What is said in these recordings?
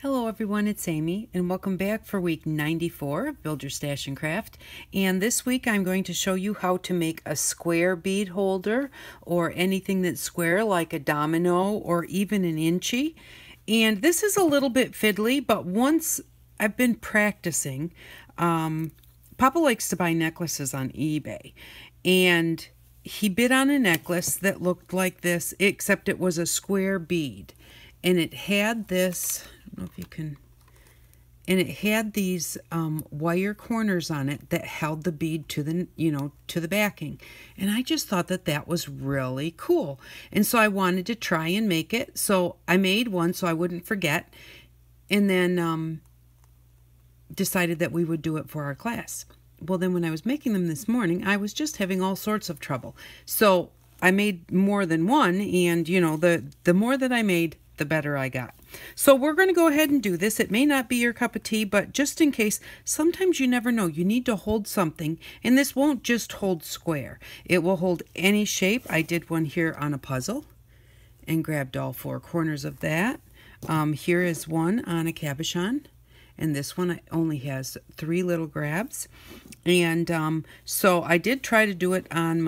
Hello everyone, it's Amy and welcome back for week 94 of Build Your Stash and Craft. And this week I'm going to show you how to make a square bead holder or anything that's square like a domino or even an inchy. And this is a little bit fiddly, but once I've been practicing, Papa likes to buy necklaces on eBay. And he bid on a necklace that looked like this, except it was a square bead. And it had this, I don't know if you can, and it had these wire corners on it that held the bead to the, to the backing. And I just thought that that was really cool. And so I wanted to try and make it. So I made one so I wouldn't forget. And then decided that we would do it for our class. Well, then when I was making them this morning, I was just having all sorts of trouble. So I made more than one, and the more that I made, the better I got. So we're going to go ahead and do this. It may not be your cup of tea, but just in case, sometimes you never know. You need to hold something, and this won't just hold square. It will hold any shape. I did one here on a puzzle and grabbed all four corners of that. Here is one on a cabochon. And this one only has 3 little grabs. And so I did try to do it on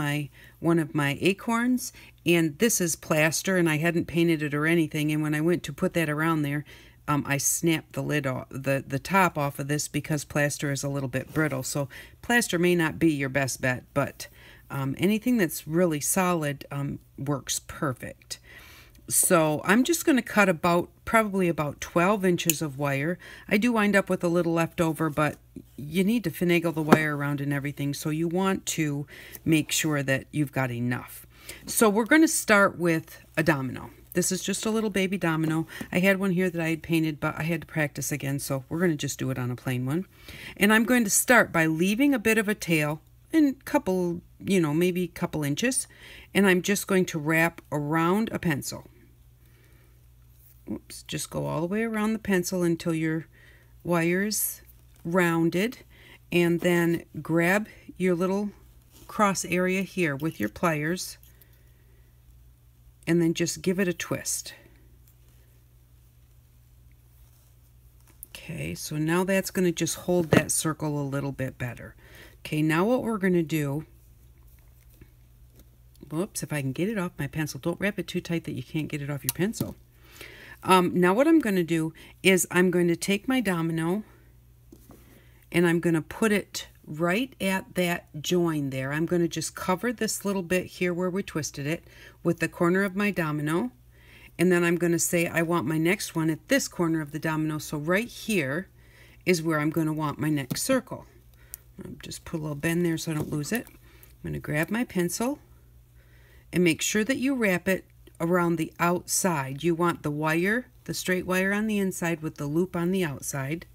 one of my acorns. And this is plaster, and I hadn't painted it or anything. And when I went to put that around there, I snapped the lid off, the top off of this because plaster is a little bit brittle. So plaster may not be your best bet, but anything that's really solid works perfect. So I'm just going to cut probably about 12 inches of wire. I do wind up with a little left over, but you need to finagle the wire around and everything, so you want to make sure that you've got enough. So we're going to start with a domino. This is just a little baby domino. I had one here that I had painted, but I had to practice again, so we're going to just do it on a plain one. And I'm going to start by leaving a bit of a tail and maybe a couple inches, and I'm just going to wrap around a pencil. Oops, just go all the way around the pencil until your wire's rounded, and then grab your little cross area here with your pliers and then just give it a twist. Okay, so now that's going to just hold that circle a little bit better. Okay, now what we're going to do, whoops, if I can get it off my pencil, don't wrap it too tight that you can't get it off your pencil. Now what I'm going to do is I'm going to take my domino and I'm going to put it right at that join there. I'm going to just cover this little bit here where we twisted it with the corner of my domino. And then I'm going to say I want my next one at this corner of the domino. So right here is where I'm going to want my next circle. I'll just put a little bend there so I don't lose it. I'm going to grab my pencil and make sure that you wrap it around the outside. You want the wire, the straight wire on the inside with the loop on the outside.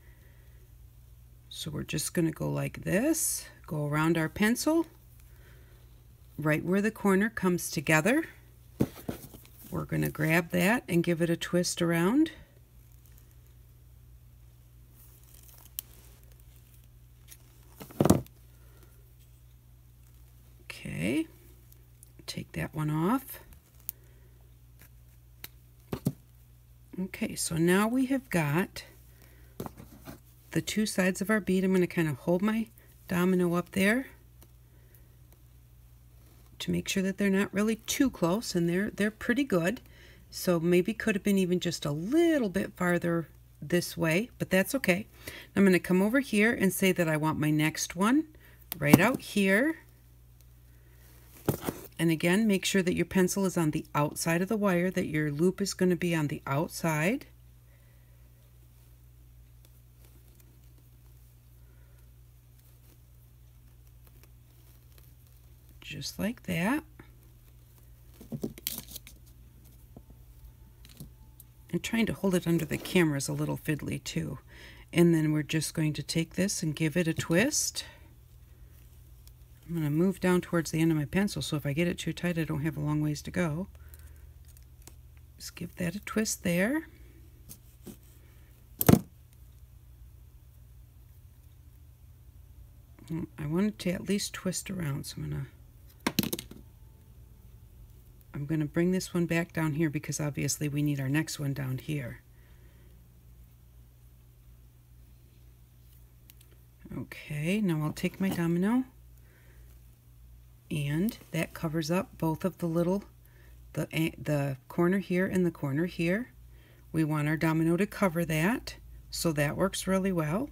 So we're just going to go like this, go around our pencil, right where the corner comes together. We're going to grab that and give it a twist around. Okay, take that one off. Okay, so now we have got the 2 sides of our bead. I'm going to kind of hold my domino up there to make sure that they're not really too close, and they're pretty good. So maybe could have been even just a little bit farther this way, but that's okay. I'm going to come over here and say that I want my next one right out here. And again, make sure that your pencil is on the outside of the wire, that your loop is going to be on the outside. Just like that. And trying to hold it under the camera is a little fiddly too. And then we're just going to take this and give it a twist. I'm going to move down towards the end of my pencil, so if I get it too tight, I don't have a long ways to go. Just give that a twist there. I want it to at least twist around, so I'm going to bring this one back down here because obviously we need our next one down here. Okay, now I'll take my domino, and that covers up both of the little, the corner here and the corner here. We want our domino to cover that, so that works really well.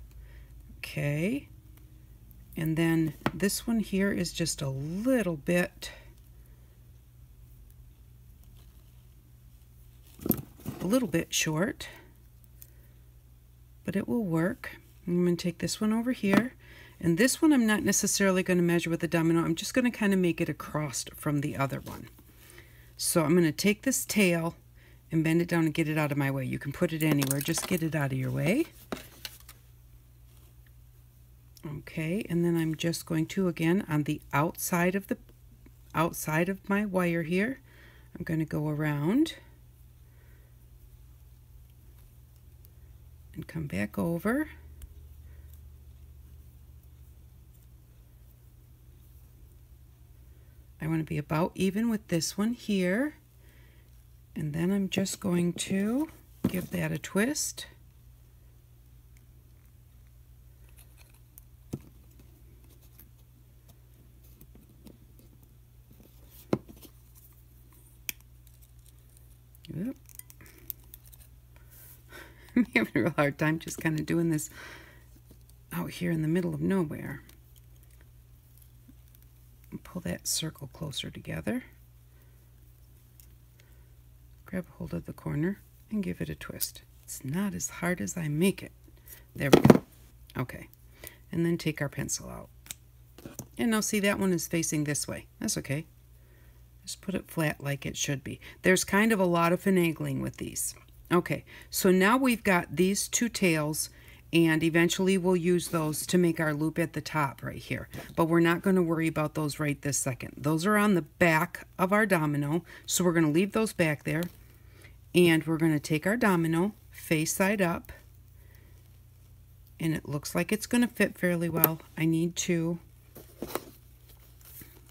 Okay, and then this one here is just a little bit short, but it will work. I'm going to take this one over here, and this one I'm not necessarily going to measure with the domino. I'm just going to kind of make it across from the other one. So I'm going to take this tail and bend it down and get it out of my way. You can put it anywhere, just get it out of your way. Okay, and then I'm just going to, again, on the outside of my wire here, I'm going to go around and come back over. I want to be about even with this one here, and then I'm just going to give that a twist. Yep. I'm having a real hard time just kind of doing this out here in the middle of nowhere. Pull that circle closer together. Grab a hold of the corner and give it a twist. It's not as hard as I make it. There we go. Okay. And then take our pencil out. And now see, that one is facing this way. That's okay. Just put it flat like it should be. There's kind of a lot of finagling with these. Okay, so now we've got these two tails, and eventually we'll use those to make our loop at the top right here. But we're not going to worry about those right this second. Those are on the back of our domino, so we're going to leave those back there. And we're going to take our domino face side up, and it looks like it's going to fit fairly well. I need to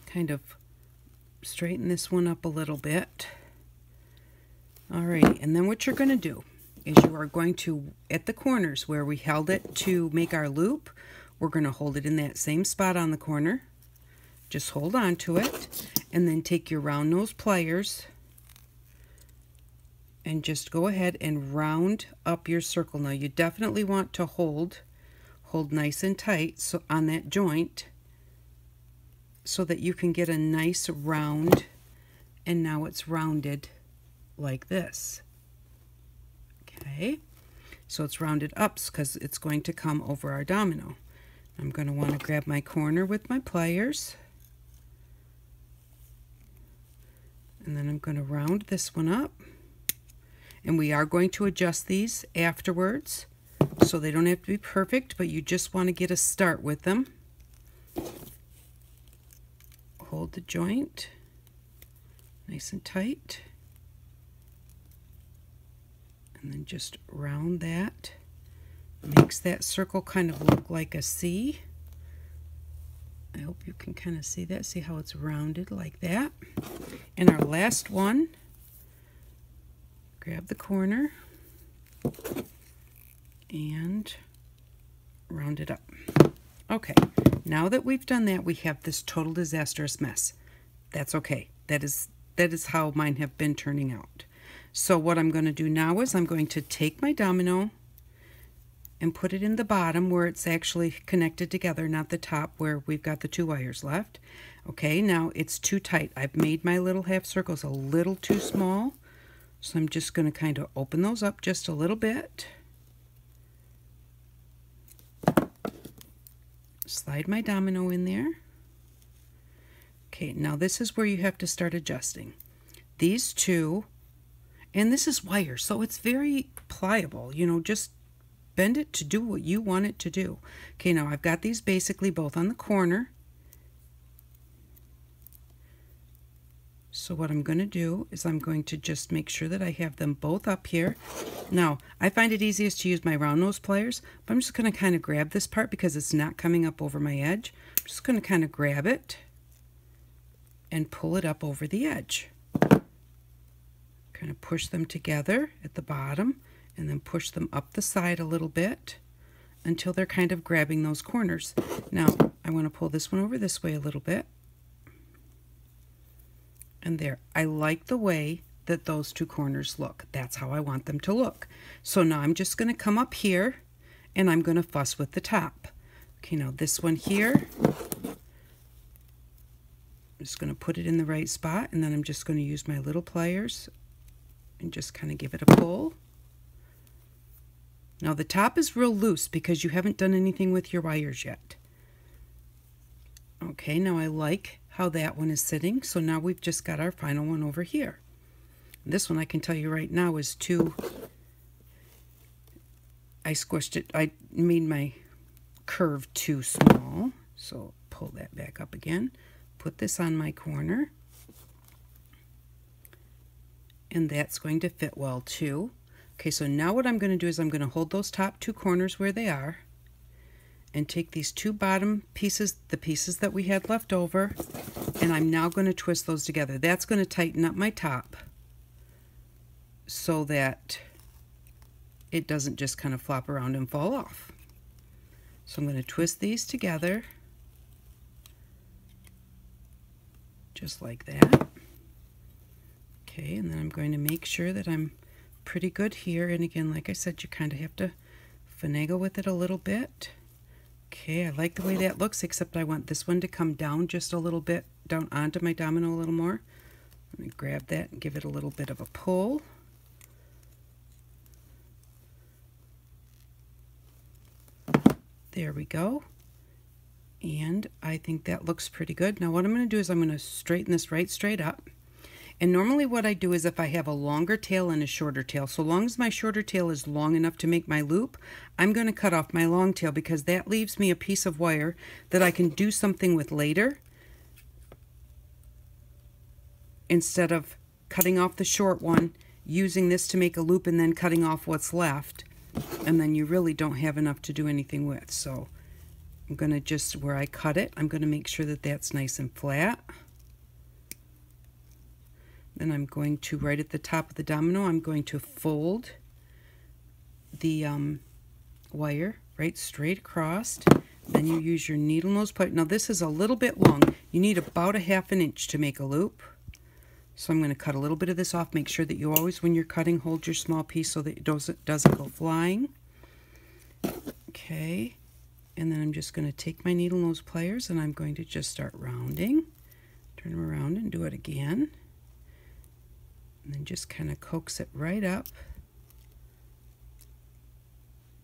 kind of straighten this one up a little bit. Alrighty, and then what you're going to do is you are going to, at the corners where we held it to make our loop, we're going to hold it in that same spot on the corner. Just hold on to it, and then take your round nose pliers and just go ahead and round up your circle. Now you definitely want to hold nice and tight so on that joint, so that you can get a nice round, and now it's rounded like this. Okay, so it's rounded up because it's going to come over our domino. I'm going to want to grab my corner with my pliers, and then I'm going to round this one up, and we are going to adjust these afterwards, so they don't have to be perfect, but you just want to get a start with them. Hold the joint nice and tight, and then just round that. Makes that circle kind of look like a C. I hope you can kind of see that. See how it's rounded like that. And our last one, grab the corner and round it up. Okay, now that we've done that, we have this total disastrous mess. That's okay. That is how mine have been turning out. So what I'm going to do now is I'm going to take my domino and put it in the bottom where it's actually connected together, not the top where we've got the two wires left. Okay, now it's too tight. I've made my little half circles a little too small, so I'm just going to kind of open those up just a little bit. Slide my domino in there. Okay, now this is where you have to start adjusting. These two, and this is wire, so it's very pliable. You know, just bend it to do what you want it to do. Okay, now I've got these basically both on the corner. So what I'm going to do is I'm going to just make sure that I have them both up here. Now, I find it easiest to use my round nose pliers, but I'm just going to kind of grab this part because it's not coming up over my edge. I'm just going to kind of grab it and pull it up over the edge. Kind of push them together at the bottom and then push them up the side a little bit until they're kind of grabbing those corners. Now I want to pull this one over this way a little bit. And there, I like the way that those two corners look. That's how I want them to look. So now I'm just going to come up here and I'm going to fuss with the top. Okay, now this one here, I'm just going to put it in the right spot, and then I'm just going to use my little pliers and just kind of give it a pull. Now the top is real loose because you haven't done anything with your wires yet. Okay, now I like how that one is sitting, so now we've just got our final one over here. This one I can tell you right now is too, I squished it, I made my curve too small, so pull that back up again, put this on my corner, and that's going to fit well too. Okay, so now what I'm going to do is I'm going to hold those top two corners where they are and take these two bottom pieces, the pieces that we had left over, and I'm now going to twist those together. That's going to tighten up my top so that it doesn't just kind of flop around and fall off. So I'm going to twist these together just like that. Okay, and then I'm going to make sure that I'm pretty good here, and again, like I said, you kind of have to finagle with it a little bit. Okay, I like the way that looks, except I want this one to come down just a little bit, down onto my domino a little more. Let me grab that and give it a little bit of a pull. There we go. And I think that looks pretty good. Now what I'm going to do is I'm going to straighten this right straight up. And normally what I do is if I have a longer tail and a shorter tail, so long as my shorter tail is long enough to make my loop, I'm going to cut off my long tail because that leaves me a piece of wire that I can do something with later instead of cutting off the short one, using this to make a loop and then cutting off what's left, and then you really don't have enough to do anything with. So I'm going to just, where I cut it, I'm going to make sure that that's nice and flat. Then I'm going to, right at the top of the domino, I'm going to fold the wire right straight across. Then you use your needle nose plier. Now this is a little bit long. You need about a ½ an inch to make a loop. So I'm going to cut a little bit of this off. Make sure that you always, when you're cutting, hold your small piece so that it doesn't go flying. Okay, and then I'm just going to take my needle nose pliers and I'm going to just start rounding. Turn them around and do it again. And then just kind of coax it right up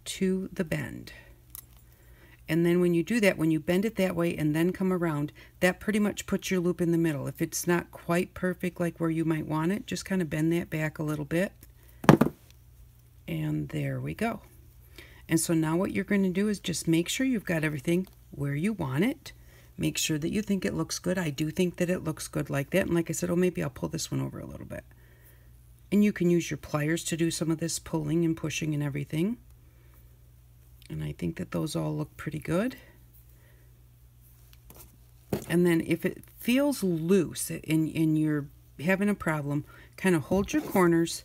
to the bend. And then when you do that, when you bend it that way and then come around, that pretty much puts your loop in the middle. If it's not quite perfect like where you might want it, just kind of bend that back a little bit. And there we go. And so now what you're going to do is just make sure you've got everything where you want it. Make sure that you think it looks good. I do think that it looks good like that. And like I said, oh, maybe I'll pull this one over a little bit. And you can use your pliers to do some of this pulling and pushing and everything. And I think that those all look pretty good. And then if it feels loose and you're having a problem, kind of hold your corners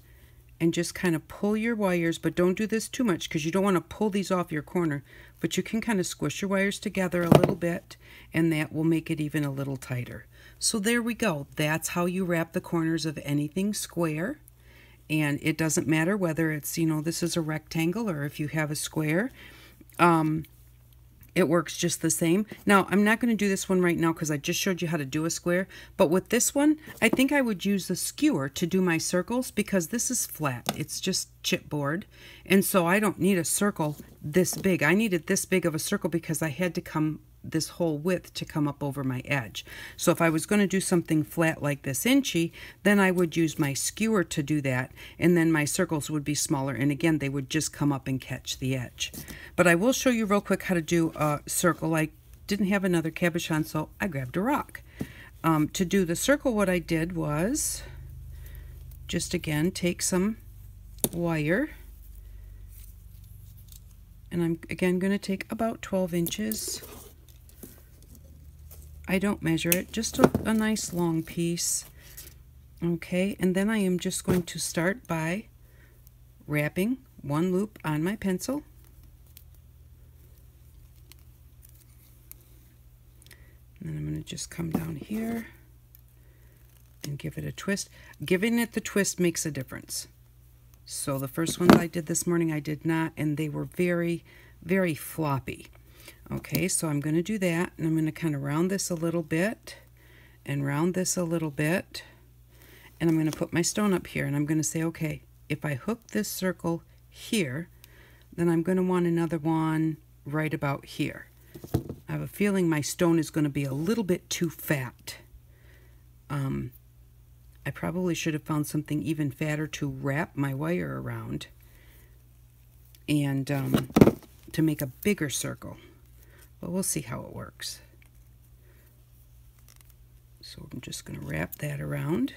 and just kind of pull your wires, but don't do this too much because you don't want to pull these off your corner. But you can kind of squish your wires together a little bit, and that will make it even a little tighter. So there we go. That's how you wrap the corners of anything square. And it doesn't matter whether it's, you know, this is a rectangle or if you have a square. It works just the same. Now, I'm not going to do this one right now because I just showed you how to do a square. But with this one, I think I would use the skewer to do my circles because this is flat. It's just chipboard. And so I don't need a circle this big. I needed this big of a circle because I had to come this whole width to come up over my edge. So if I was going to do something flat like this inchy, then I would use my skewer to do that, and then my circles would be smaller, and again they would just come up and catch the edge. But I will show you real quick how to do a circle. I didn't have another cabochon, so I grabbed a rock. To do the circle, what I did was just again take some wire, and I'm again going to take about 12 inches. I don't measure it, just a nice long piece. Okay, and then I am just going to start by wrapping one loop on my pencil. And then I'm going to just come down here and give it a twist. Giving it the twist makes a difference. So the first ones I did this morning, I did not, and they were very, very floppy. Okay, so I'm going to do that, and I'm going to kind of round this a little bit, and round this a little bit, and I'm going to put my stone up here, and I'm going to say, okay, if I hook this circle here, then I'm going to want another one right about here. I have a feeling my stone is going to be a little bit too fat. I probably should have found something even fatter to wrap my wire around and to make a bigger circle. But we'll see how it works. So I'm just going to wrap that around.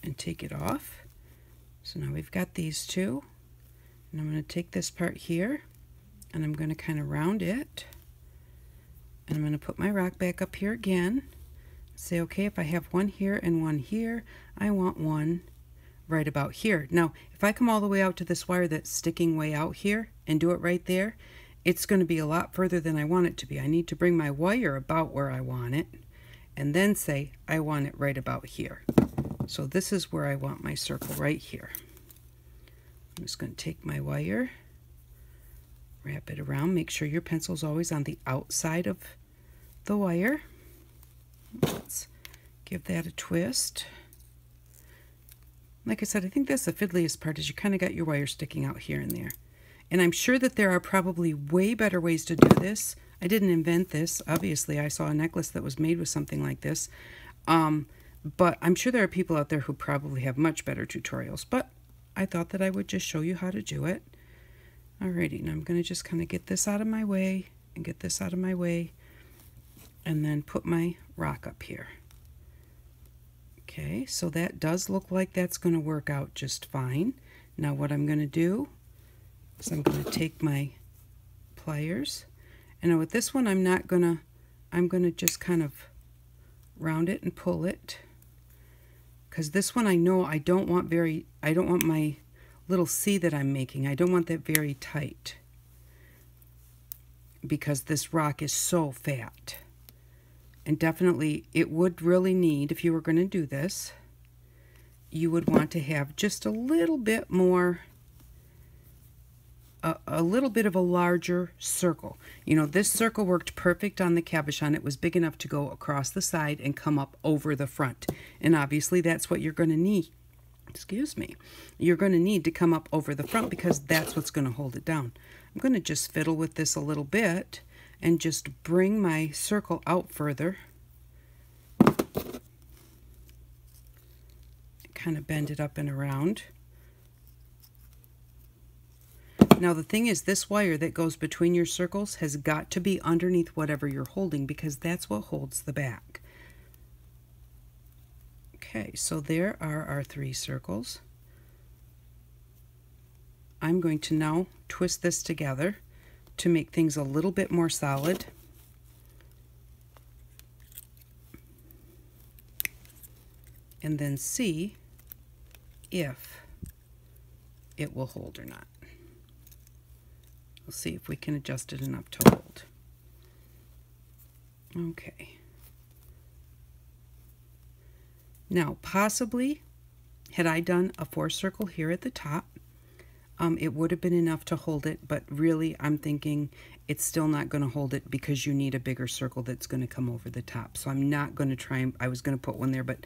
And take it off. So now we've got these two. And I'm going to take this part here and I'm going to kind of round it. And I'm going to put my rock back up here again. Say, okay, if I have one here and one here, I want one right about here. Now, if I come all the way out to this wire that's sticking way out here and do it right there, it's going to be a lot further than I want it to be. I need to bring my wire about where I want it and then say, I want it right about here. So this is where I want my circle, right here. I'm just going to take my wire, wrap it around. Make sure your pencil's always on the outside of the wire. Let's give that a twist. Like I said, I think that's the fiddliest part, is you kind of got your wire sticking out here and there. And I'm sure that there are probably way better ways to do this. I didn't invent this. Obviously, I saw a necklace that was made with something like this. But I'm sure there are people out there who probably have much better tutorials. But I thought that I would just show you how to do it. Alrighty, now I'm going to just kind of get this out of my way and get this out of my way and then put my rock up here. Okay, so that does look like that's going to work out just fine. Now what I'm going to do is I'm going to take my pliers, and with this one I'm going to just kind of round it and pull it, because this one I know I don't want my little C that I'm making, I don't want that very tight, because this rock is so fat. And definitely it would really need, if you were going to do this, you would want to have just a little bit more, a little bit of a larger circle. You know, this circle worked perfect on the cabochon. It was big enough to go across the side and come up over the front. And obviously that's what you're going to need. Excuse me. You're going to need to come up over the front, because that's what's going to hold it down. I'm going to just fiddle with this a little bit and just bring my circle out further. Kind of bend it up and around. Now the thing is, this wire that goes between your circles has got to be underneath whatever you're holding, because that's what holds the back. Okay, so there are our 3 circles. I'm going to now twist this together to make things a little bit more solid. And then see if it will hold or not. We'll see if we can adjust it enough to hold. Okay. Now, possibly, had I done a 4 circle here at the top, it would have been enough to hold it, but really I'm thinking it's still not going to hold it, because you need a bigger circle that's going to come over the top. So I'm not going to try, and I was going to put one there, but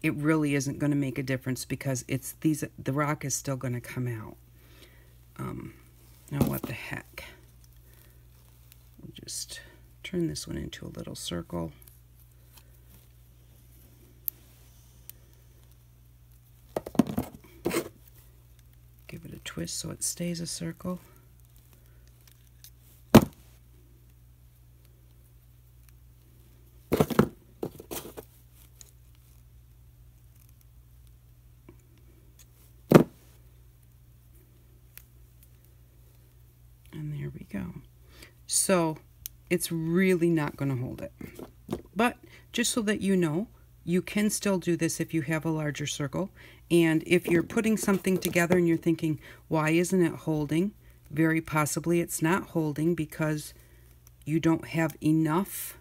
it really isn't going to make a difference, because it's the rock is still going to come out. Now what the heck? We'll just turn this one into a little circle. Give it a twist so it stays a circle. And there we go. So it's really not going to hold it. But just so that you know, you can still do this if you have a larger circle. And if you're putting something together and you're thinking, why isn't it holding? very possibly it's not holding because you don't have enough.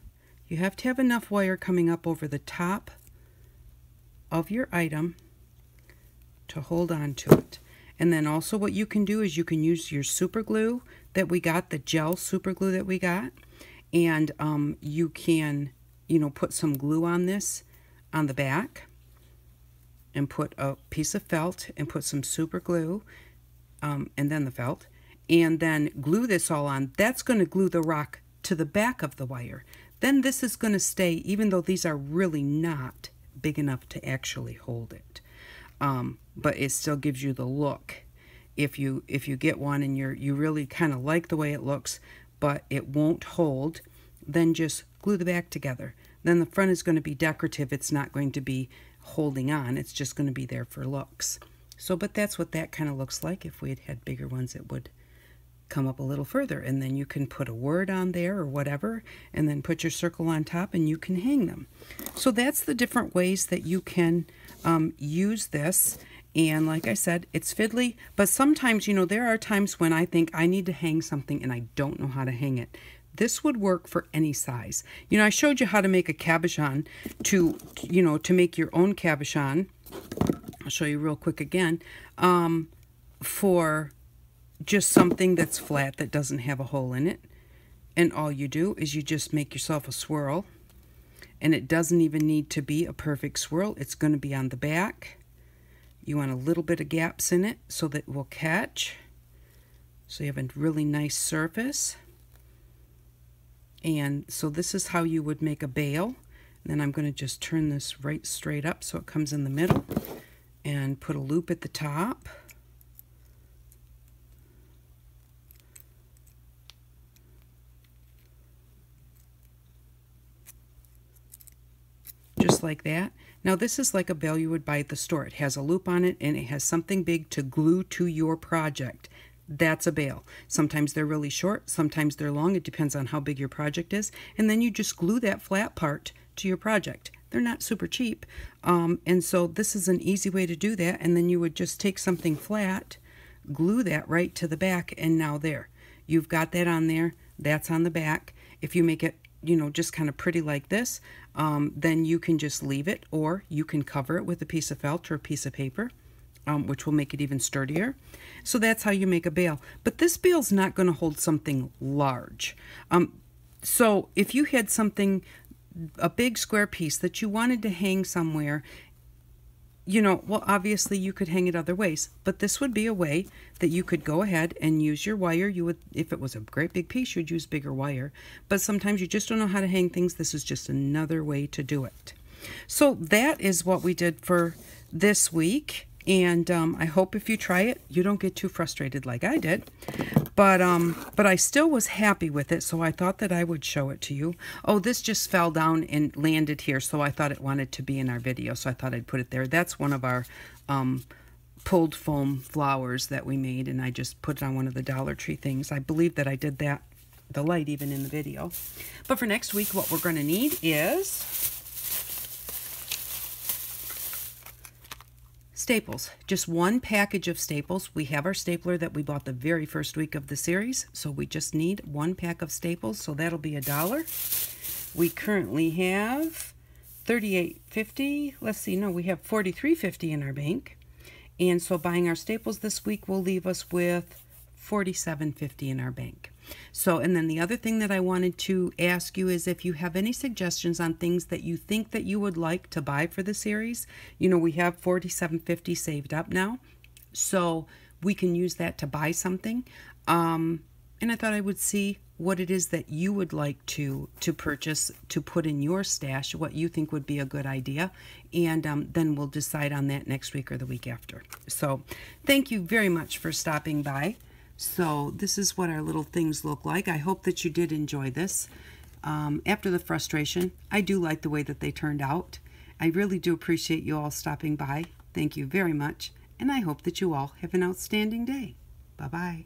You have to have enough wire coming up over the top of your item to hold on to it. And then also what you can do is you can use your super glue that we got, the gel super glue that we got, and you can, you know, put some glue on this on the back and put a piece of felt and put some super glue and then the felt, and then glue this all on. That's going to glue the rock to the back of the wire. Then this is going to stay, even though these are really not big enough to actually hold it. But it still gives you the look. If you get one and you really kind of like the way it looks, but it won't hold, then just glue the back together. Then the front is going to be decorative. It's not going to be holding on. It's just going to be there for looks. So, but that's what that kind of looks like. If we had had bigger ones, it would come up a little further, and then you can put a word on there or whatever, and then put your circle on top and you can hang them. So that's the different ways that you can use this. And like I said, it's fiddly, but sometimes, you know, there are times when I think I need to hang something and I don't know how to hang it. This would work for any size. You know, I showed you how to make a cabochon to make your own cabochon. I'll show you real quick again. For just something that's flat that doesn't have a hole in it. And all you do is you just make yourself a swirl. And it doesn't even need to be a perfect swirl. It's going to be on the back. You want a little bit of gaps in it so that it will catch. So you have a really nice surface. And so this is how you would make a bail. And then I'm going to just turn this right straight up so it comes in the middle. And put a loop at the top. Just like that. Now this is like a bail you would buy at the store. It has a loop on it and it has something big to glue to your project. That's a bail. Sometimes they're really short, sometimes they're long. It depends on how big your project is. And then you just glue that flat part to your project. They're not super cheap. And so this is an easy way to do that. And then you would just take something flat, glue that right to the back, and now there. You've got that on there. That's on the back. If you make it, you know, just kind of pretty like this, then you can just leave it, or you can cover it with a piece of felt or a piece of paper, which will make it even sturdier. So that's how you make a bail. But this bail's not going to hold something large. So if you had something, a big square piece that you wanted to hang somewhere, you know, well, obviously you could hang it other ways, but this would be a way that you could go ahead and use your wire. You would, if it was a great big piece, you'd use bigger wire, but sometimes you just don't know how to hang things. This is just another way to do it. So that is what we did for this week. And I hope if you try it, you don't get too frustrated like I did. But I still was happy with it, so I thought that I would show it to you. Oh, this just fell down and landed here, so I thought it wanted to be in our video, so I thought I'd put it there. That's one of our pulled foam flowers that we made, and I just put it on one of the Dollar Tree things. I believe that I did that, the light even in the video. But for next week, what we're going to need is staples. Just one package of staples. We have our stapler that we bought the very first week of the series, so we just need one pack of staples, so that'll be $1. We currently have $38.50. Let's see, no, we have $43.50 in our bank, and so buying our staples this week will leave us with $47.50 in our bank. So, and then the other thing that I wanted to ask you is if you have any suggestions on things that you think that you would like to buy for the series. You know, we have $47.50 saved up now, so we can use that to buy something. And I thought I would see what it is that you would like to purchase to put in your stash, what you think would be a good idea, and then we'll decide on that next week or the week after. So thank you very much for stopping by. So this is what our little things look like. I hope that you did enjoy this. After the frustration, I do like the way that they turned out. I really do appreciate you all stopping by. Thank you very much, and I hope that you all have an outstanding day. Bye-bye.